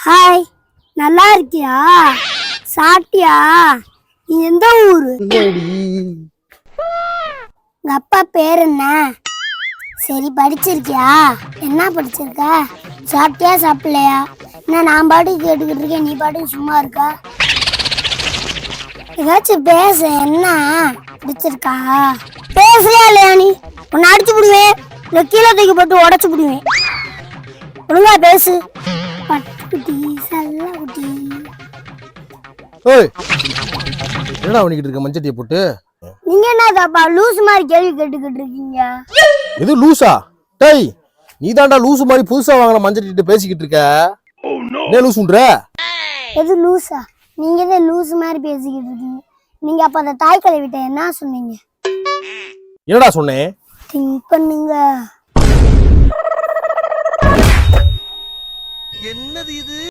Hi, நல்லா இருக்கியா? சாப்பிட்டியா? நீ எந்த ஊரு? உங்க அப்பா பேர் என்ன? சரி, படிச்சிருக்கியா? என்ன படிச்சிருக்க? சாப்பிட்டியா சாப்பிடலையா? என்ன நான் பாட்டுக்கு கேட்டுக்கிட்டு இருக்கேன், நீ பாட்டுக்கு சும்மா இருக்கா? ஏதாச்சும் பேச. என்ன பிடிச்சிருக்கா? பேசலையா இல்லையா? நீ உன்னை அடிச்சு விடுவேன், இல்லை கீழே தூக்கி போட்டு உடச்சு விடுவேன். ஒழுங்கா பேசு. பட்டுக்குட்டி சல்லக்குட்டி. ஓய், என்னடா பண்ணிக்கிட்டு இருக்க மஞ்சட்டியை போட்டு? நீங்க என்ன தாப்பா லூஸ் மாதிரி கேள்வி கேட்டுக்கிட்டு இருக்கீங்க? எது லூசா? டேய், நீ தாண்டா லூசு மாதிரி புதுசா வாங்கின மஞ்சட்டிட்டு பேசிக்கிட்டு இருக்க. என்ன லூசுன்ற? எது லூசா? நீங்க தான் லூஸ் மாதிரி பேசிக்கிட்டு இருக்கீங்க. நீங்க அப்ப அந்த தாய் கழுவிட்ட என்ன சொன்னீங்க? என்னடா சொன்னேன்? திங்க் பண்ணுங்க. என்னது இது?